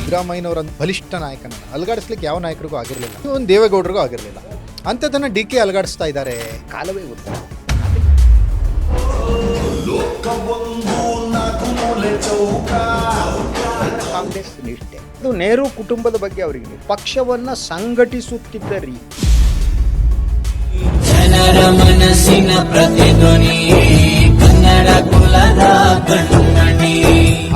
ಸಿದ್ದರಾಮಯ್ಯನವರ ಬಲಿಷ್ಠ ನಾಯಕನ ಅಲುಗಾಡಿಸ್ಲಿಕ್ಕೆ ಯಾವ ನಾಯಕರಿಗೂ ಆಗಿರಲಿಲ್ಲ, ಒಂದು ದೇವೇಗೌಡರಿಗೂ ಆಗಿರಲಿಲ್ಲ. ಅಂಥದ್ದನ್ನು ಡಿ ಕೆ ಅಲುಗಾಡಿಸ್ತಾ ಇದ್ದಾರೆ. ಕಾಲವೇ ಉತ್ತರ. ಕಾಂಗ್ರೆಸ್ ನಿಷ್ಠೆ, ಅದು ನೆಹರು ಕುಟುಂಬದ ಬಗ್ಗೆ ಅವರಿಗೆ ಪಕ್ಷವನ್ನ ಸಂಘಟಿಸುತ್ತಿದ್ದ ರೀತಿ, ಜನರ ಮನಸ್ಸಿನ ಪ್ರತಿಧ್ವನಿ, ಕನ್ನಡ ಕುಲದ ಕಣ್ಣಣಿ.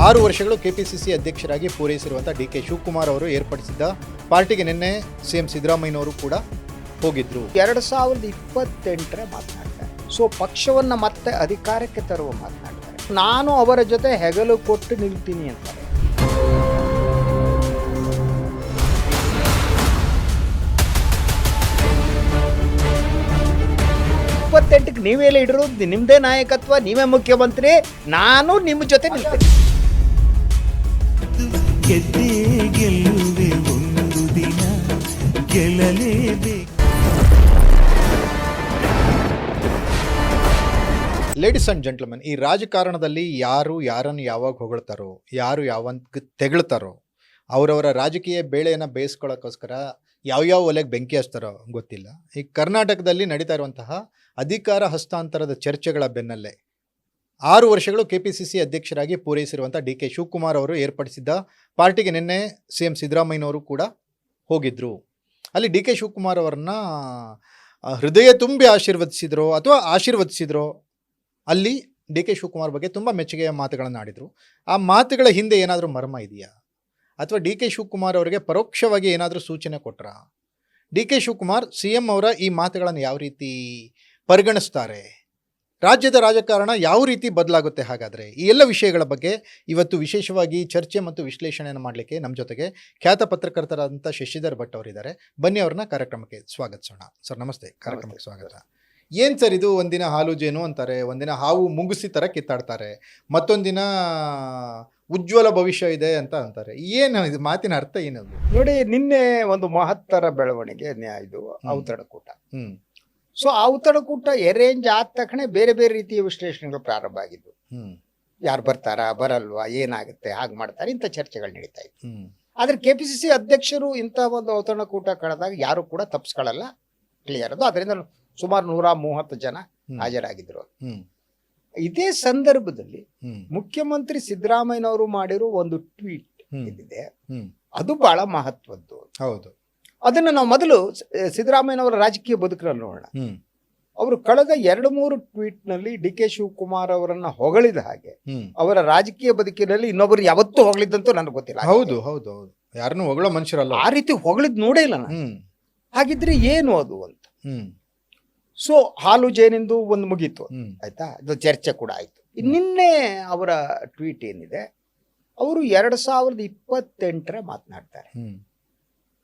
6 ವರ್ಷಗಳು ಕೆಪಿಸಿಸಿ ಅಧ್ಯಕ್ಷರಾಗಿ ಪೂರೈಸಿರುವಂಥ ಡಿ ಕೆ ಶಿವಕುಮಾರ್ ಅವರು ಏರ್ಪಡಿಸಿದ್ದ ಪಾರ್ಟಿಗೆ ನಿನ್ನೆ ಸಿಎಂ ಸಿದ್ದರಾಮಯ್ಯನವರು ಕೂಡ ಹೋಗಿದ್ರು. 2028 ಮಾತನಾಡ್ತಾರೆ. ಸೊ ಪಕ್ಷವನ್ನ ಮತ್ತೆ ಅಧಿಕಾರಕ್ಕೆ ತರುವ ಮಾತನಾಡ್ತಾರೆ. ನಾನು ಅವರ ಜೊತೆ ಹೆಗಲು ಕೊಟ್ಟು ನಿಲ್ತೀನಿ ಅಂತಾರೆ. ಕ್ಕೆ ನೀವೆಲ್ಲ ಇಡಿರೋದು ನಿಮ್ದೇ ನಾಯಕತ್ವ, ನೀವೇ ಮುಖ್ಯಮಂತ್ರಿ, ನಾನು ನಿಮ್ಮ ಜೊತೆ ನಿಲ್ತೀನಿ. ಗೆಲ್ಲುವೆ ಒಂದು ದಿನ, ಗೆಲ್ಲಲೇಬೇಕು. ಲೇಡೀಸ್ ಆ್ಯಂಡ್ ಜೆಂಟ್ಲ್ಮನ್, ಈ ರಾಜಕಾರಣದಲ್ಲಿ ಯಾರು ಯಾರನ್ನು ಯಾವಾಗ ಹೊಗಳ್ತಾರೋ, ಯಾರು ಯಾವಾಗ ತೆಗಳ್ತಾರೋ, ಅವರವರ ರಾಜಕೀಯ ಬೇಳೆಯನ್ನು ಬೇಯಿಸ್ಕೊಳ್ಳೋಕ್ಕೋಸ್ಕರ ಯಾವ್ಯಾವ ಒಲೆಗೆ ಬೆಂಕಿ ಹಚ್ತಾರೋ ಗೊತ್ತಿಲ್ಲ. ಈ ಕರ್ನಾಟಕದಲ್ಲಿ ನಡೀತಾ ಇರುವಂತಹ ಅಧಿಕಾರ ಹಸ್ತಾಂತರದ ಚರ್ಚೆಗಳ ಬೆನ್ನಲ್ಲೇ 6 ವರ್ಷಗಳು ಕೆಪಿಸಿಸಿ ಅಧ್ಯಕ್ಷರಾಗಿ ಪೂರೈಸಿರುವಂಥ ಡಿ ಕೆ ಶಿವಕುಮಾರ್ ಅವರು ಏರ್ಪಡಿಸಿದ್ದ ಪಾರ್ಟಿಗೆ ನಿನ್ನೆ ಸಿಎಂ ಸಿದ್ದರಾಮಯ್ಯನವರು ಕೂಡ ಹೋಗಿದ್ದರು. ಅಲ್ಲಿ ಡಿ ಕೆ ಶಿವಕುಮಾರ್ ಅವರನ್ನ ಹೃದಯ ತುಂಬಿ ಆಶೀರ್ವದಿಸಿದ್ರೋ ಅಥವಾ ಆಶೀರ್ವದಿಸಿದ್ರೋ, ಅಲ್ಲಿ ಡಿ ಕೆ ಶಿವಕುಮಾರ್ ಬಗ್ಗೆ ತುಂಬ ಮೆಚ್ಚುಗೆಯ ಮಾತುಗಳನ್ನು ಆಡಿದರು. ಆ ಮಾತುಗಳ ಹಿಂದೆ ಏನಾದರೂ ಮರ್ಮ ಇದೆಯಾ, ಅಥವಾ ಡಿ ಕೆ ಶಿವಕುಮಾರ್ ಅವರಿಗೆ ಪರೋಕ್ಷವಾಗಿ ಏನಾದರೂ ಸೂಚನೆ ಕೊಟ್ರಾ? D K Shivakumar C M ಅವರ ಈ ಮಾತುಗಳನ್ನು ಯಾವ ರೀತಿ ಪರಿಗಣಿಸ್ತಾರೆ? ರಾಜ್ಯದ ರಾಜಕಾರಣ ಯಾವ ರೀತಿ ಬದಲಾಗುತ್ತೆ? ಹಾಗಾದರೆ ಈ ಎಲ್ಲ ವಿಷಯಗಳ ಬಗ್ಗೆ ಇವತ್ತು ವಿಶೇಷವಾಗಿ ಚರ್ಚೆ ಮತ್ತು ವಿಶ್ಲೇಷಣೆಯನ್ನು ಮಾಡಲಿಕ್ಕೆ ನಮ್ಮ ಜೊತೆಗೆ ಖ್ಯಾತ ಪತ್ರಕರ್ತರಾದಂಥ ಶಶಿಧರ್ ಭಟ್ ಅವರಿದ್ದಾರೆ. ಬನ್ನಿ, ಅವ್ರನ್ನ ಕಾರ್ಯಕ್ರಮಕ್ಕೆ ಸ್ವಾಗತಿಸೋಣ. ಸರ್ ನಮಸ್ತೆ, ಕಾರ್ಯಕ್ರಮಕ್ಕೆ ಸ್ವಾಗತ. ಏನು ಸರ್ ಇದು, ಒಂದಿನ ಹಾಲು ಜೇನು ಅಂತಾರೆ, ಒಂದಿನ ಹಾವು ಮುಂಗುಸಿ ಥರ ಕಿತ್ತಾಡ್ತಾರೆ, ಮತ್ತೊಂದಿನ ಉಜ್ವಲ ಭವಿಷ್ಯ ಇದೆ ಅಂತ ಅಂತಾರೆ. ಏನು ಇದು ಮಾತಿನ ಅರ್ಥ ಏನದು? ನೋಡಿ, ನಿನ್ನೆ ಒಂದು ಮಹತ್ತರ ಬೆಳವಣಿಗೆ ಇದು ಔತಣಕೂಟ. ಸೊ ಔತಣಕೂಟ ಅರೇಂಜ್ ಆದ ತಕ್ಷಣ ಬೇರೆ ಬೇರೆ ರೀತಿಯ ವಿಶ್ಲೇಷಣೆಗಳು ಪ್ರಾರಂಭ ಆಗಿದ್ವು. ಯಾರು ಬರ್ತಾರಾ, ಬರಲ್ವಾ, ಏನಾಗುತ್ತೆ, ಹಾಗೆ ಮಾಡ್ತಾರೆ, ಇಂಥ ಚರ್ಚೆಗಳು ನಡೀತಾ ಇತ್ತು. ಆದ್ರೆ ಕೆಪಿಸಿಸಿ ಅಧ್ಯಕ್ಷರು ಇಂಥ ಒಂದು ಔತಣಕೂಟ ಕಳೆದಾಗ ಯಾರು ಕೂಡ ತಪ್ಪಿಸ್ಕೊಳ್ಳಲ್ಲ, ಕ್ಲಿಯರ್ ಅದು. ಅದರಿಂದ ಸುಮಾರು 130 ಜನ ಹಾಜರಾಗಿದ್ರು. ಇದೇ ಸಂದರ್ಭದಲ್ಲಿ ಮುಖ್ಯಮಂತ್ರಿ ಸಿದ್ದರಾಮಯ್ಯನವರು ಮಾಡಿರೋ ಒಂದು ಟ್ವೀಟ್ ಇದಿದೆ, ಅದು ಬಹಳ ಮಹತ್ವದ್ದು. ಹೌದು, ಅದನ್ನ ನಾವು ಮೊದಲು ಸಿದ್ದರಾಮಯ್ಯನವರ ರಾಜಕೀಯ ಬದುಕಿನಲ್ಲಿ ನೋಡೋಣ. ಅವರು ಕಳೆದ 2-3 ಟ್ವೀಟ್ ನಲ್ಲಿ ಡಿ ಕೆ ಶಿವಕುಮಾರ್ ಅವರನ್ನ ಹೊಗಳಿದ ಹಾಗೆ ಅವರ ರಾಜಕೀಯ ಬದುಕಿನಲ್ಲಿ ಇನ್ನೊಬ್ಬರು ಯಾವತ್ತೂ ಹೊಗಳಿದ್ದಂತೂ ನನಗೆ ಗೊತ್ತಿಲ್ಲ. ಹೌದು ಹೌದು ಹೌದು, ಯಾರನ್ನು ಹೊಗಳೋ ಮನುಷ್ಯರಲ್ಲ, ಆ ರೀತಿ ಹೊಗಳಿದ್ ನೋಡೇ ಇಲ್ಲ ನಾನು. ಹಾಗಿದ್ರೆ ಏನು ಅದು ಅಂತ. ಸೊ ಹಾಲು ಜೇನಿಂದು ಒಂದು ಮುಗೀತು, ಆಯ್ತಾ, ಅದು ಚರ್ಚೆ ಕೂಡ ಆಯ್ತು. ನಿನ್ನೆ ಅವರ ಟ್ವೀಟ್ ಏನಿದೆ, ಅವರು 2028 ಮಾತನಾಡ್ತಾರೆ.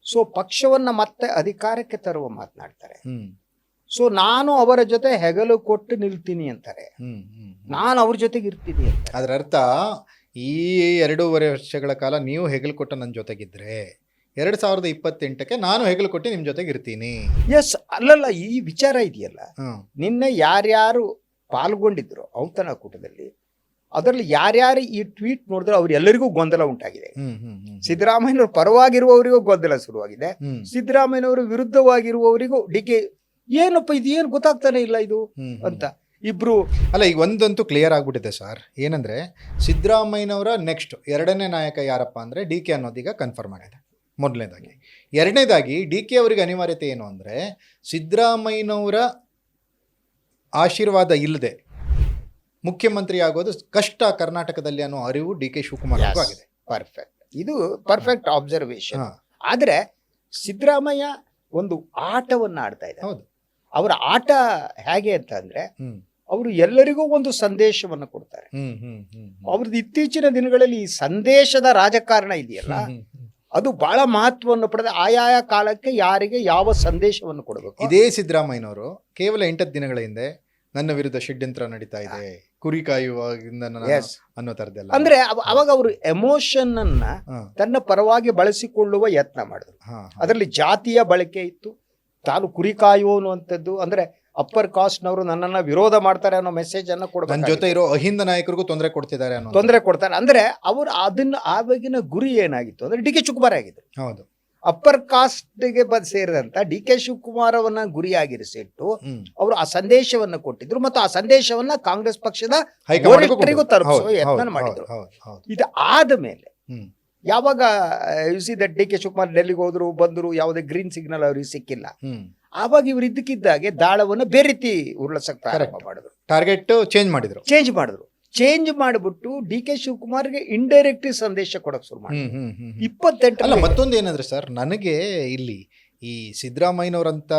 ಸೊ ಪಕ್ಷವನ್ನ ಮತ್ತೆ ಅಧಿಕಾರಕ್ಕೆ ತರುವ ಮಾತನಾಡ್ತಾರೆ. ಸೊ ನಾನು ಅವರ ಜೊತೆ ಹೆಗಲು ಕೊಟ್ಟು ನಿಲ್ತೀನಿ ಅಂತಾರೆ, ನಾನು ಅವ್ರ ಜೊತೆಗೆ ಇರ್ತೀನಿ ಅಂತ. ಅದರ ಅರ್ಥ, ಈ 2.5 ವರ್ಷಗಳ ಕಾಲ ನೀವು ಹೆಗಲು ಕೊಟ್ಟು ನನ್ನ ಜೊತೆಗಿದ್ರೆ 2028ಕ್ಕೆ ನಾನು ಹೆಗಲು ಕೊಟ್ಟು ನಿಮ್ಮ ಜೊತೆಗೆ ಇರ್ತೀನಿ. ಎಸ್, ಅಲ್ಲಲ್ಲ, ಈ ವಿಚಾರ ಇದೆಯಲ್ಲ, ನಿನ್ನೆ ಯಾರ್ಯಾರು ಪಾಲ್ಗೊಂಡಿದ್ರು ಔತಣಕೂಟದಲ್ಲಿ, ಅದರಲ್ಲಿ ಯಾರ್ಯಾರು ಈ ಟ್ವೀಟ್ ನೋಡಿದ್ರೆ ಅವ್ರೆಲ್ಲರಿಗೂ ಗೊಂದಲ ಉಂಟಾಗಿದೆ. ಸಿದ್ದರಾಮಯ್ಯನವ್ರ ಪರವಾಗಿರುವವರಿಗೂ ಗೊಂದಲ ಶುರುವಾಗಿದೆ, ಸಿದ್ದರಾಮಯ್ಯನವರು ವಿರುದ್ಧವಾಗಿರುವವರಿಗೂ ಡಿ ಕೆ ಏನಪ್ಪ ಇದು, ಏನು ಗೊತ್ತಾಗ್ತಾನೆ ಇಲ್ಲ ಇದು ಅಂತ ಇಬ್ರು. ಅಲ್ಲ, ಈಗ ಒಂದಂತೂ ಕ್ಲಿಯರ್ ಆಗ್ಬಿಟ್ಟಿದೆ ಸರ್, ಏನಂದ್ರೆ ಸಿದ್ದರಾಮಯ್ಯನವರ ನೆಕ್ಸ್ಟ್ 2ನೇ ನಾಯಕ ಯಾರಪ್ಪ ಅಂದ್ರೆ ಡಿ ಕೆ ಅನ್ನೋದೀಗ ಕನ್ಫರ್ಮ್ ಆಗಿದೆ. ಮೊದಲನೇದಾಗಿ. 2ನೇದಾಗಿ ಡಿ ಕೆ ಅವರಿಗೆ ಅನಿವಾರ್ಯತೆ ಏನು ಅಂದರೆ, ಸಿದ್ದರಾಮಯ್ಯನವರ ಆಶೀರ್ವಾದ ಇಲ್ಲದೆ ಮುಖ್ಯಮಂತ್ರಿ ಆಗೋದು ಕಷ್ಟ ಕರ್ನಾಟಕದಲ್ಲಿ ಅನ್ನೋ ಅರಿವು ಡಿ ಕೆ ಶಿವಕುಮಾರ್ ಆಗಿದೆ. ಪರ್ಫೆಕ್ಟ್, ಇದು ಪರ್ಫೆಕ್ಟ್ ಆಬ್ಸರ್ವೇಷನ್. ಆದ್ರೆ ಸಿದ್ದರಾಮಯ್ಯ ಒಂದು ಆಟವನ್ನ ಆಡ್ತಾ ಇದ್ದಾರೆ. ಹೌದು, ಅವರ ಆಟ ಹೇಗೆ ಅಂತ ಅಂದ್ರೆ, ಅವರು ಎಲ್ಲರಿಗೂ ಒಂದು ಸಂದೇಶವನ್ನು ಕೊಡ್ತಾರೆ. ಅವ್ರದ್ದು ಇತ್ತೀಚಿನ ದಿನಗಳಲ್ಲಿ ಈ ಸಂದೇಶದ ರಾಜಕಾರಣ ಇದೆಯಲ್ಲ, ಅದು ಬಹಳ ಮಹತ್ವವನ್ನು ಪಡೆದ. ಆಯಾಯ ಕಾಲಕ್ಕೆ ಯಾರಿಗೆ ಯಾವ ಸಂದೇಶವನ್ನು ಕೊಡಬೇಕು. ಇದೇ ಸಿದ್ದರಾಮಯ್ಯನವರು ಕೇವಲ 8 ದಿನಗಳ ಹಿಂದೆ ನನ್ನ ವಿರುದ್ಧ ಷಡ್ಯಂತ್ರ ನಡೀತಾ ಇದೆ, ಕುರಿ ಕಾಯುವಾಗಿಂದ ಅನ್ನೋ ತರದೆಲ್ಲ, ಅಂದ್ರೆ ಅವಾಗ ಅವರು ಎಮೋಷನ್ ಅನ್ನ ತನ್ನ ಪರವಾಗಿ ಬಳಸಿಕೊಳ್ಳುವ ಯತ್ನ ಮಾಡಿದ್ರು. ಅದರಲ್ಲಿ ಜಾತಿಯ ಬಳಕೆ ಇತ್ತು, ತಾನು ಕುರಿ ಕಾಯುವ ಅನ್ನುವಂಥದ್ದು, ಅಂದ್ರೆ ಅಪ್ಪರ್ ಕಾಸ್ಟ್ನವರು ನನ್ನನ್ನ ವಿರೋಧ ಮಾಡ್ತಾರೆ ಅನ್ನೋ ಮೆಸೇಜ್ ಅನ್ನ ನನ್ನ ಕೊಡಬೇಕು. ಜೊತೆ ಇರೋ ಅಹಿಂದ ನಾಯಕರಿಗೂ ತೊಂದರೆ ಕೊಡ್ತಿದ್ದಾರೆ ಅನ್ನೋ ತೊಂದರೆ ಕೊಡ್ತಾರೆ ಅಂದ್ರೆ ಅವರು ಅದನ್ನ ಆವಾಗಿನ ಗುರಿ ಏನಾಗಿತ್ತು ಅಂದ್ರೆ ಡಿ ಕೆ ಶಿವಕುಮಾರ್ ಆಗಿದ್ರು. ಹೌದು. ಅಪ್ಪರ್ ಕಾಸ್ಟ್ಗೆ ಸೇರಿದಂತ ಡಿ ಕೆ ಶಿವಕುಮಾರ್ ಅವನ್ನ ಗುರಿಯಾಗಿರಿಸಿಟ್ಟು ಅವರು ಆ ಸಂದೇಶವನ್ನ ಕೊಟ್ಟಿದ್ರು ಮತ್ತು ಆ ಸಂದೇಶವನ್ನ ಕಾಂಗ್ರೆಸ್ ಪಕ್ಷದ ವರಿಷ್ಠರಿಗೂ ತಲುಪಿಸುವ ಯತ್ನ ಮಾಡಿದ್ರು. ಇದು ಆದ ಮೇಲೆ ಯಾವಾಗ ಡಿ ಕೆ ಶಿವಕುಮಾರ್ ಡೆಲ್ಲಿಗೆ ಹೋದ್ರು ಬಂದ್ರು, ಯಾವುದೇ ಗ್ರೀನ್ ಸಿಗ್ನಲ್ ಅವ್ರಿಗೆ ಸಿಕ್ಕಿಲ್ಲ, ಆವಾಗ ಇವ್ರು ಇದ್ದಕ್ಕಿದ್ದಾಗೆ ದಾಳವನ್ನ ಬೇರೆ ರೀತಿ ಉರುಳಿಸಕ್ ಪ್ರಾರಂಭ ಮಾಡಿದ್ರು. ಟಾರ್ಗೆಟ್ ಚೇಂಜ್ ಮಾಡಿದ್ರು. ಚೇಂಜ್ ಮಾಡಿಬಿಟ್ಟು ಡಿ ಕೆ ಶಿವಕುಮಾರ್ಗೆ ಇಂಡೈರೆಕ್ಟ್ ಸಂದೇಶ ಕೊಡಕ್ ಶುರು ಮಾಡಿದ್ರು. 28 ಅಲ್ಲ, ಮತ್ತೊಂದು ಏನಂದ್ರೆ ಸರ್, ನನಗೆ ಇಲ್ಲಿ ಈ ಸಿದ್ದರಾಮಯ್ಯನವರಂತ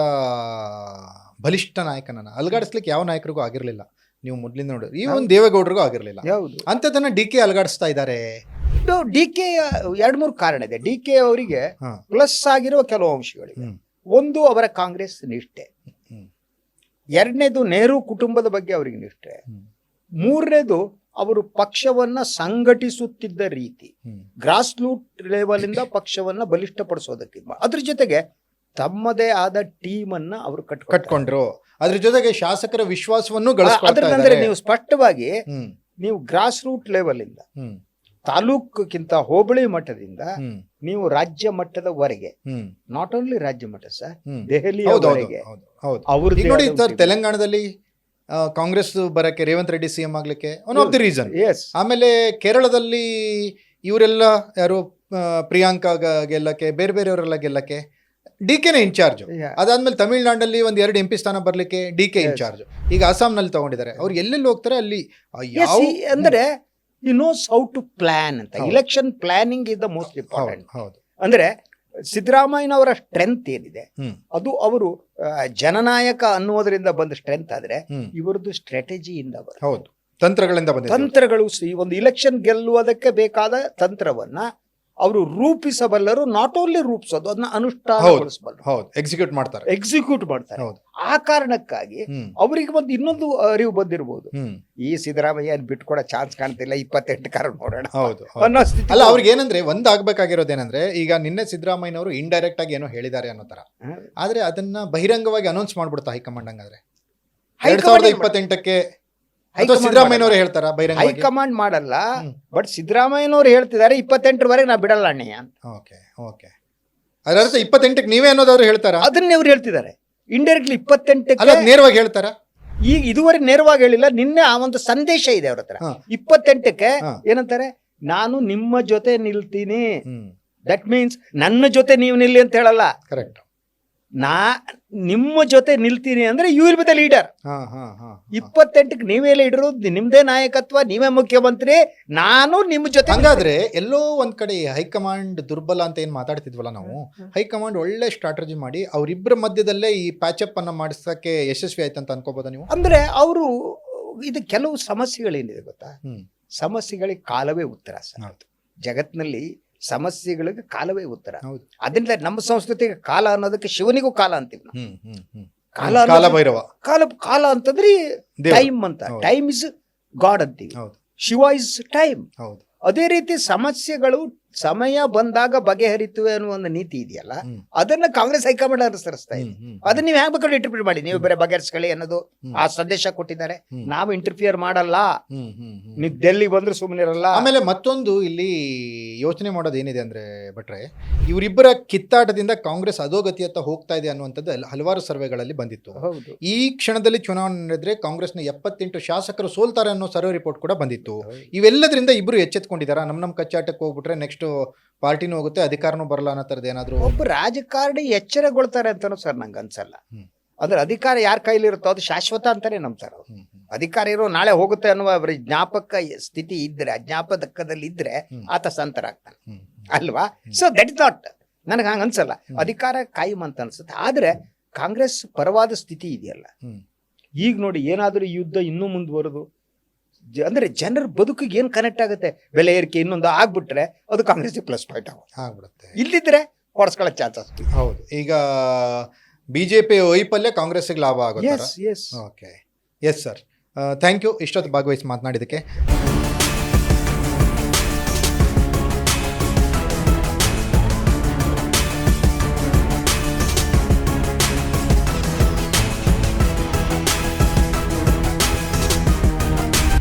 ಬಲಿಷ್ಠ ನಾಯಕನನ್ನ ಅಲ್ಗಾಡಿಸ್ಲಿಕ್ಕೆ ಯಾವ ನಾಯಕರಿಗೂ ಆಗಿರ್ಲಿಲ್ಲ. ನೀವು ಮೊದ್ಲಿಂದ ನೋಡಿದ್ರೆ ಈ ಒಂದು ದೇವೇಗೌಡರಿಗೂ ಆಗಿರ್ಲಿಲ್ಲ. ಅಂತದನ್ನ ಡಿ ಕೆ ಅಲ್ಗಾಡಿಸ್ತಾ ಇದ್ದಾರೆ. ಡಿ ಕೆ 2-3 ಕಾರಣ ಇದೆ. ಡಿ ಕೆ ಅವರಿಗೆ ಪ್ಲಸ್ ಆಗಿರುವ ಕೆಲವು ಅಂಶಗಳಿವೆ. ಒಂದು, ಅವರ ಕಾಂಗ್ರೆಸ್ ನಿಷ್ಠೆ. ಎರಡನೇದು, ನೆಹರು ಕುಟುಂಬದ ಬಗ್ಗೆ ಅವರಿಗೆ ನಿಷ್ಠೆ. ಮೂರನೇದು, ಅವರು ಪಕ್ಷವನ್ನ ಸಂಘಟಿಸುತ್ತಿದ್ದ ರೀತಿ, ಗ್ರಾಸ್ ರೂಟ್ ಲೆವೆಲ್ ಇಂದ ಪಕ್ಷವನ್ನ ಬಲಿಷ್ಠಪಡಿಸೋದಕ್ಕೆ. ಅದ್ರ ಜೊತೆಗೆ ತಮ್ಮದೇ ಆದ ಟೀಮ್ ಅನ್ನ ಅವರು ಕಟ್ಕೊಂಡ್ರು. ಅದ್ರ ಜೊತೆಗೆ ಶಾಸಕರ ವಿಶ್ವಾಸವನ್ನು ಅದ್ರಂದ್ರೆ ನೀವು ಸ್ಪಷ್ಟವಾಗಿ ನೀವು ಗ್ರಾಸ್ ರೂಟ್ ಲೆವೆಲ್ ಇಂದ ತಾಲೂಕಿಂತ ಹೋಬಳಿ ಮಟ್ಟದಿಂದ ನೀವು ರಾಜ್ಯ ಮಟ್ಟದವರೆಗೆ, ನಾಟ್ ಓನ್ಲಿ ರಾಜ್ಯ ಮಟ್ಟ ಸರ್, ದೆಹಲಿಯವರೆಗೆ ಅವರು ತೆಲಂಗಾಣದಲ್ಲಿ ಕಾಂಗ್ರೆಸ್ ಬರಕ್ಕೆ ರೇವಂತ್ ರೆಡ್ಡಿ ಸಿಎಂ ಆಗ್ಲಿಕ್ಕೆ ಒನ್ ಆಫ್ ದಿ ರೀಸನ್. ಆಮೇಲೆ ಕೇರಳದಲ್ಲಿ ಇವರೆಲ್ಲ ಯಾರು ಪ್ರಿಯಾಂಕಾ ಗೆಲ್ಲಕ್ಕೆ, ಬೇರೆ ಬೇರೆಯವರೆಲ್ಲ ಗೆಲ್ಲಕ್ಕೆ ಡಿ ಕೆನೇ ಇನ್ಚಾರ್ಜ್. ಅದಾದ್ಮೇಲೆ ತಮಿಳ್ನಾಡಲ್ಲಿ ಒಂದ್ 2 MP ಸ್ಥಾನ ಬರ್ಲಿಕ್ಕೆ ಡಿ ಕೆ ಇನ್ಚಾರ್ಜ್. ಈಗ ಅಸ್ಸಾಂನಲ್ಲಿ ತಗೊಂಡಿದ್ದಾರೆ. ಅವ್ರು ಎಲ್ಲೆಲ್ಲಿ ಹೋಗ್ತಾರೆ ಅಲ್ಲಿ ಅಂದ್ರೆ you knows how to plan ಅಂತ. Election planning is the most important. ಅಂದ್ರೆ ಸಿದ್ದರಾಮಯ್ಯನವರ ಸ್ಟ್ರೆಂತ್ ಏನಿದೆ ಅದು ಅವರು ಜನನಾಯಕ ಅನ್ನುವುದರಿಂದ ಬಂದ ಸ್ಟ್ರೆಂತ್ ಆದ್ರೆ ಇವರದ್ದು ಸ್ಟ್ರಾಟಜಿಯಿಂದ ಹೌದು, ತಂತ್ರಗಳಿಂದ ಬಂದ ತಂತ್ರಗಳು. ಒಂದು ಇಲೆಕ್ಷನ್ ಗೆಲ್ಲುವುದಕ್ಕೆ ಬೇಕಾದ ತಂತ್ರವನ್ನ ಅವರು ರೂಪಿಸಬಲ್ಲರು. ನಾಟ್ ಓನ್ಲಿ ರೂಪಿಸೋದು, ಅದನ್ನ ಅನುಷ್ಠಾನಗೊಳಿಸಬಲ್ಲರು, ಎಕ್ಸಿಕ್ಯೂಟ್ ಮಾಡ್ತಾರೆ. ಆ ಕಾರಣಕ್ಕಾಗಿ ಅವರಿಗೆ ಒಂದು ಇನ್ನೊಂದು ಅರಿವು ಬಂದಿರಬಹುದು, ಈ ಸಿದ್ದರಾಮಯ್ಯ ಬಿಟ್ಕೊಡೋ ಚಾನ್ಸ್ ಕಾಣ್ತಿಲ್ಲ, 28 ಕಾರಣ ನೋಡೋಣ ಅನ್ನೋ ಸ್ಥಿತಿ. ಅಲ್ಲ, ಅವ್ರಿಗೆ ಏನಂದ್ರೆ ಒಂದ್ ಆಗ್ಬೇಕಾಗಿರೋದೇನಂದ್ರೆ, ಈಗ ನಿನ್ನೆ ಸಿದ್ದರಾಮಯ್ಯನವರು ಇಂಡೈರೆಕ್ಟ್ ಆಗಿ ಏನೋ ಹೇಳಿದ್ದಾರೆ ಅನ್ನೋ ತರ, ಆದ್ರೆ ಅದನ್ನ ಬಹಿರಂಗವಾಗಿ ಅನೌನ್ಸ್ ಮಾಡ್ಬಿಡ್ತಾ ಹೈಕಮಾಂಡ್. ಹಂಗಾದ್ರೆ 2028ಕ್ಕೆ ಸಿದ್ದರಾಮಯ್ಯನವರು ಹೇಳ್ತಾರ ಬಹಿರಂಗ? ಹೈಕಮಾಂಡ್ ಮಾಡಲ್ಲ, ಬಟ್ ಸಿದ್ದರಾಮಯ್ಯನವರು ಹೇಳ್ತಿದ್ದಾರೆ 28ರವರೆಗೆ ನಾ ಬಿಡಲ್ಲ ಅಣ್ಣಯ್ಯ ಅಂತ. ಅದರ 28ಕ್ಕೆ ನೀವೇ ಅನ್ನೋದವ್ರು ಹೇಳ್ತಾರ? ಅದನ್ನೇ ಅವ್ರು ಹೇಳ್ತಿದ್ದಾರೆ ಇಂಡೈರೆಕ್ಟ್ಲಿ. 28ಕ್ಕೆ ನೇರವಾಗಿ ಹೇಳ್ತಾರ? ಈಗ ಇದುವರೆಗೆ ನೇರವಾಗಿ ಹೇಳಿಲ್ಲ. ನಿನ್ನೆ ಆ ಒಂದು ಸಂದೇಶ ಇದೆ ಅವ್ರ ಹತ್ರ. 28ಕ್ಕೆ ಏನಂತಾರೆ, ನಾನು ನಿಮ್ಮ ಜೊತೆ ನಿಲ್ತೀನಿ. ದಟ್ ಮೀನ್ಸ್ ನನ್ನ ಜೊತೆ ನೀವು ನಿಲ್ಲಿ ಅಂತ ಹೇಳಲ್ಲ. ಕರೆಕ್ಟ್. ನಾ ನಿಮ್ಮ ಜೊತೆ ನಿಲ್ತೀನಿ ಅಂದ್ರೆ you will be the leader. 28ಕ್ಕೆ ನೀವೇ ಲೀಡರು, ನಿಮ್ದೇ ನಾಯಕತ್ವ, ನೀವೇ ಮುಖ್ಯಮಂತ್ರಿ, ನಾನು ನಿಮ್ಮ ಜೊತೆ. ಹಂಗಾದ್ರೆ ಎಲ್ಲೋ ಒಂದ್ ಕಡೆ ಹೈಕಮಾಂಡ್ ದುರ್ಬಲ ಅಂತ ಏನ್ ಮಾತಾಡ್ತಿದ್ವಲ್ಲ ನಾವು, ಹೈಕಮಾಂಡ್ ಒಳ್ಳೆ ಸ್ಟ್ರಾಟಜಿ ಮಾಡಿ ಅವರಿಬ್ಬರ ಮಧ್ಯದಲ್ಲೇ ಈ ಪ್ಯಾಚಪ್ ಅನ್ನ ಮಾಡಿಸಕ್ಕೆ ಯಶಸ್ವಿ ಆಯ್ತಂತ ಅನ್ಕೋಬೋದ ನೀವು? ಅಂದ್ರೆ ಅವರು ಇದು ಕೆಲವು ಸಮಸ್ಯೆಗಳೇನಿದೆ ಗೊತ್ತಾ, ಸಮಸ್ಯೆಗಳಿಗೆ ಕಾಲವೇ ಉತ್ತರ ಸರ್. ಜಗತ್ತಿನಲ್ಲಿ ಸಮಸ್ಯೆಗಳಿಗೆ ಕಾಲವೇ ಉತ್ತರ. ಅದರಿಂದ ನಮ್ಮ ಸಂಸ್ಕೃತಿಗೆ ಕಾಲ ಅನ್ನೋದಕ್ಕೆ ಶಿವನಿಗೂ ಕಾಲ ಅಂತೀವಿ ನಾವು. ಕಾಲ ಅಂತಂದ್ರೆ ಟೈಮ್ ಅಂತ. ಟೈಮ್ ಇಸ್ ಗಾಡ್ ಅಂತೀವಿ, ಶಿವ ಇಸ್ ಟೈಮ್. ಅದೇ ರೀತಿ ಸಮಸ್ಯೆಗಳು ಸಮಯ ಬಂದಾಗ ಬಗೆಹರಿತುವೆ ಅನ್ನುವ ಒಂದು ನೀತಿ ಇದೆಯಲ್ಲ, ಅದನ್ನ ಕಾಂಗ್ರೆಸ್ ಹೈಕಮಾಂಡ್ ಅನುಸರಿಸ್ತಾ ಇದೆ. ಅದನ್ನ ನೀವು ಹ್ಯಾಂಗ್ ಬೇಕಾದ್ರೂ ಇಂಟರ್ಫಿಯರ್ ಮಾಡಿ, ನೀವು ಬೇರೆ ಬಗೆಹರಿಸ್ಕೊಳ್ಳಿ ಅನ್ನೋದು ಆ ಸಂದೇಶ ಕೊಟ್ಟಿದ್ದಾರೆ. ನಾವು ಇಂಟರ್ಫಿಯರ್ ಮಾಡಲ್ಲ, ನೀವು ಡೆಲ್ಲಿ ಬಂದ್ರೆ ಸುಮ್ಮನೆ ಇರಲ್ಲ. ಆಮೇಲೆ ಮತ್ತೊಂದು ಇಲ್ಲಿ ಯೋಚನೆ ಮಾಡೋದು ಏನಿದೆ ಅಂದ್ರೆ ಭಟ್ರೆ, ಇವರಿಬ್ಬರ ಕಿತ್ತಾಟದಿಂದ ಕಾಂಗ್ರೆಸ್ ಅಧೋಗತಿಯತ್ತ ಹೋಗ್ತಾ ಇದೆ ಅನ್ನುವಂಥದ್ದು ಹಲವಾರು ಸರ್ವೆಗಳಲ್ಲಿ ಬಂದಿತ್ತು. ಈ ಕ್ಷಣದಲ್ಲಿ ಚುನಾವಣೆ ನಡೆದ್ರೆ ಕಾಂಗ್ರೆಸ್ನ 78 ಶಾಸಕರು ಸೋಲ್ತಾರೆ ಅನ್ನೋ ಸರ್ವೆ ರಿಪೋರ್ಟ್ ಕೂಡ ಬಂದಿತ್ತು. ಇವೆಲ್ಲದರಿಂದ ಇಬ್ರು ಎಚ್ಚೆತ್ಕೊಂಡಿದಾರ, ನಮ್ ಕಚ್ಚಾಟಕ್ಕೆ ಹೋಗ್ಬಿಟ್ರೆ ನೆಕ್ಸ್ಟ್ ಪಾರ್ಟಿನೂ ಹೋಗುತ್ತೆ, ಅಧಿಕಾರನೂ ಬರಲ್ಲ ಅನ್ನೋ ತರದ್ ಏನಾದ್ರು? ಒಬ್ಬ ರಾಜಕಾರಣಿ ಎಚ್ಚರಗೊಳ್ತಾರೆ ಅಂತಾನು ಸರ್ ನಂಗೆ ಅನ್ಸಲ್ಲ. ಅಂದ್ರೆ ಅಧಿಕಾರ ಯಾರ ಕೈಲಿರುತ್ತೋ ಅದು ಶಾಶ್ವತ ಅಂತಾನೆ ನಂಬ್ತಾರ. ಅಧಿಕಾರ ಇರೋ ನಾಳೆ ಹೋಗುತ್ತೆ ಅನ್ನುವ ಜ್ಞಾಪಕ ಸ್ಥಿತಿ ಇದ್ರೆ, ಅಜ್ಞಾಪಕದಲ್ಲಿ ಇದ್ರೆ ಆತ ಸಂತರಾಗ್ತಾನೆ ಅಲ್ವಾ? ಸೊ ದಟ್ ಇಸ್ ನಾಟ್, ನನಗೆ ಹಂಗ ಅನ್ಸಲ್ಲ. ಅಧಿಕಾರ ಕಾಯಂ ಅಂತ ಅನ್ಸುತ್ತೆ. ಆದ್ರೆ ಕಾಂಗ್ರೆಸ್ ಪರವಾದ ಸ್ಥಿತಿ ಇದೆಯಲ್ಲ, ಈಗ ನೋಡಿ ಏನಾದ್ರೂ ಯುದ್ಧ ಇನ್ನೂ ಮುಂದುವರೆದು ಅಂದ್ರೆ ಜನರ ಬದುಕಿಗೆ ಏನ್ ಕನೆಕ್ಟ್ ಆಗುತ್ತೆ, ಬೆಲೆ ಏರಿಕೆ ಇನ್ನೊಂದು ಆಗ್ಬಿಟ್ರೆ ಅದು ಕಾಂಗ್ರೆಸ್ ಪ್ಲಸ್ ಪಾಯಿಂಟ್ ಆಗ್ಬಿಡುತ್ತೆ. ಇಲ್ಲಿದ್ರೆ ಹೊಡ್ಸ್ಕೊಳ್ಳೋ ಚಾನ್ಸಸ್. ಹೌದು, ಈಗ ಬಿಜೆಪಿ ವೈಫಲ್ಯ ಕಾಂಗ್ರೆಸ್ಗೆ ಲಾಭ ಆಗುತ್ತೆ. Okay, yes sir, thank you ಇಷ್ಟೊತ್ತು ಭಾಗವಹಿಸಿ ಮಾತನಾಡಿದಕ್ಕೆ.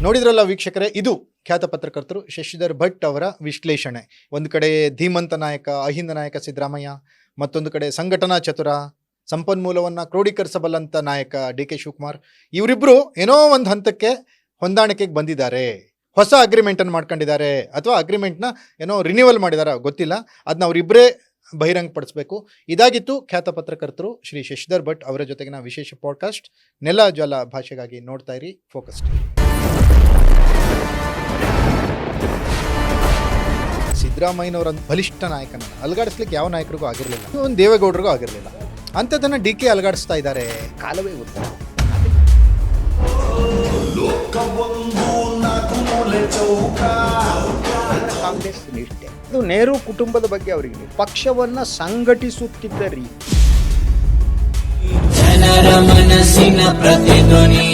ನೋಡಿದ್ರಲ್ಲ ವೀಕ್ಷಕರೇ, ಇದು ಖ್ಯಾತ ಪತ್ರಕರ್ತರು ಶಶಿಧರ್ ಭಟ್ ಅವರ ವಿಶ್ಲೇಷಣೆ. ಒಂದು ಕಡೆ ಧೀಮಂತ ನಾಯಕ, ಅಹಿಂದ ನಾಯಕ ಸಿದ್ದರಾಮಯ್ಯ, ಮತ್ತೊಂದು ಕಡೆ ಸಂಘಟನಾ ಚತುರ, ಸಂಪನ್ಮೂಲವನ್ನು ಕ್ರೋಢೀಕರಿಸಬಲ್ಲಂಥ ನಾಯಕ ಡಿ ಕೆ ಶಿವಕುಮಾರ್. ಇವರಿಬ್ಬರು ಏನೋ ಒಂದು ಹಂತಕ್ಕೆ ಹೊಂದಾಣಿಕೆಗೆ ಬಂದಿದ್ದಾರೆ, ಹೊಸ ಅಗ್ರಿಮೆಂಟನ್ನು ಮಾಡ್ಕೊಂಡಿದ್ದಾರೆ, ಅಥವಾ ಅಗ್ರಿಮೆಂಟ್ನ ಏನೋ ರಿನ್ಯೂವಲ್ ಮಾಡಿದಾರ ಗೊತ್ತಿಲ್ಲ. ಅದನ್ನ ಅವರಿಬ್ಬರೇ ಬಹಿರಂಗಪಡಿಸಬೇಕು. ಇದಾಗಿತ್ತು ಖ್ಯಾತ ಪತ್ರಕರ್ತರು ಶ್ರೀ ಶಶಿಧರ್ ಭಟ್ ಅವರ ಜೊತೆಗಿನ ವಿಶೇಷ ಪಾಡ್ಕಾಸ್ಟ್. ನೆಲ ಜಲ ಭಾಷೆಗಾಗಿ ನೋಡ್ತಾ ಇರಿ ಫೋಕಸ್. ಸಿದ್ದರಾಮಯ್ಯನವರ ಬಲಿಷ್ಠ ನಾಯಕನ ಅಲುಗಾಡಿಸ್ಲಿಕ್ಕೆ ಯಾವ ನಾಯಕರಿಗೂ ಆಗಿರಲಿಲ್ಲ, ಒಂದು ದೇವೇಗೌಡರಿಗೂ ಆಗಿರಲಿಲ್ಲ. ಅಂಥದ್ದನ್ನು ಡಿ ಕೆ ಅಲುಗಾಡಿಸ್ತಾ ಇದ್ದಾರೆ. ಕಾಲವೇ ಉತ್ತರ. ಕಾಂಗ್ರೆಸ್ ನಿಷ್ಠೆ, ಇದು ನೆಹರು ಕುಟುಂಬದ ಬಗ್ಗೆ ಅವರಿಗೆ ಪಕ್ಷವನ್ನ ಸಂಘಟಿಸುತ್ತಿದ್ದ ರೀತಿ, ಜನರ ಮನಸ್ಸಿನ ಪ್ರತಿಧ್ವನಿ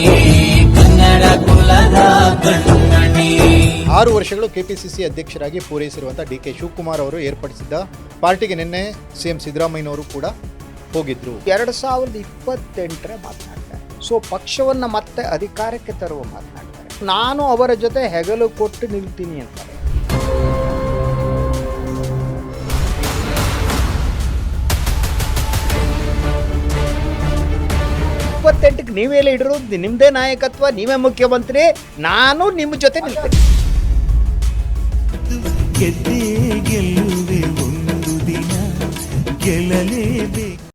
ಕನ್ನಡ ಕುಲದ ಕಣ್ಣಣಿ. 6 ವರ್ಷಗಳು ಕೆಪಿಸಿಸಿ ಅಧ್ಯಕ್ಷರಾಗಿ ಪೂರೈಸಿರುವಂಥ ಡಿ ಕೆ ಶಿವಕುಮಾರ್ ಅವರು ಏರ್ಪಡಿಸಿದ್ದ ಪಾರ್ಟಿಗೆ ನಿನ್ನೆ ಸಿಎಂ ಸಿದ್ದರಾಮಯ್ಯನವರು ಕೂಡ ಹೋಗಿದ್ರು. 2028 ಮಾತನಾಡ್ತಾರೆ. ಸೊ ಪಕ್ಷವನ್ನ ಮತ್ತೆ ಅಧಿಕಾರಕ್ಕೆ ತರುವ ಮಾತನಾಡ್ತಾರೆ. ನಾನು ಅವರ ಜೊತೆ ಹೆಗಲು ಕೊಟ್ಟು ನಿಲ್ತೀನಿ ಅಂತಾರೆ. ನೀವೆಲ್ಲ ಇಡಿರೋದು ನಿಮ್ದೇ ನಾಯಕತ್ವ, ನೀವೇ ಮುಖ್ಯಮಂತ್ರಿ, ನಾನು ನಿಮ್ಮ ಜೊತೆ ನಿಲ್ತೀನಿ. ಗೆದ್ದೇ ಗೆಲ್ಲುವೆ ಒಂದು ದಿನ, ಗೆಲ್ಲಲೇಬೇಕು.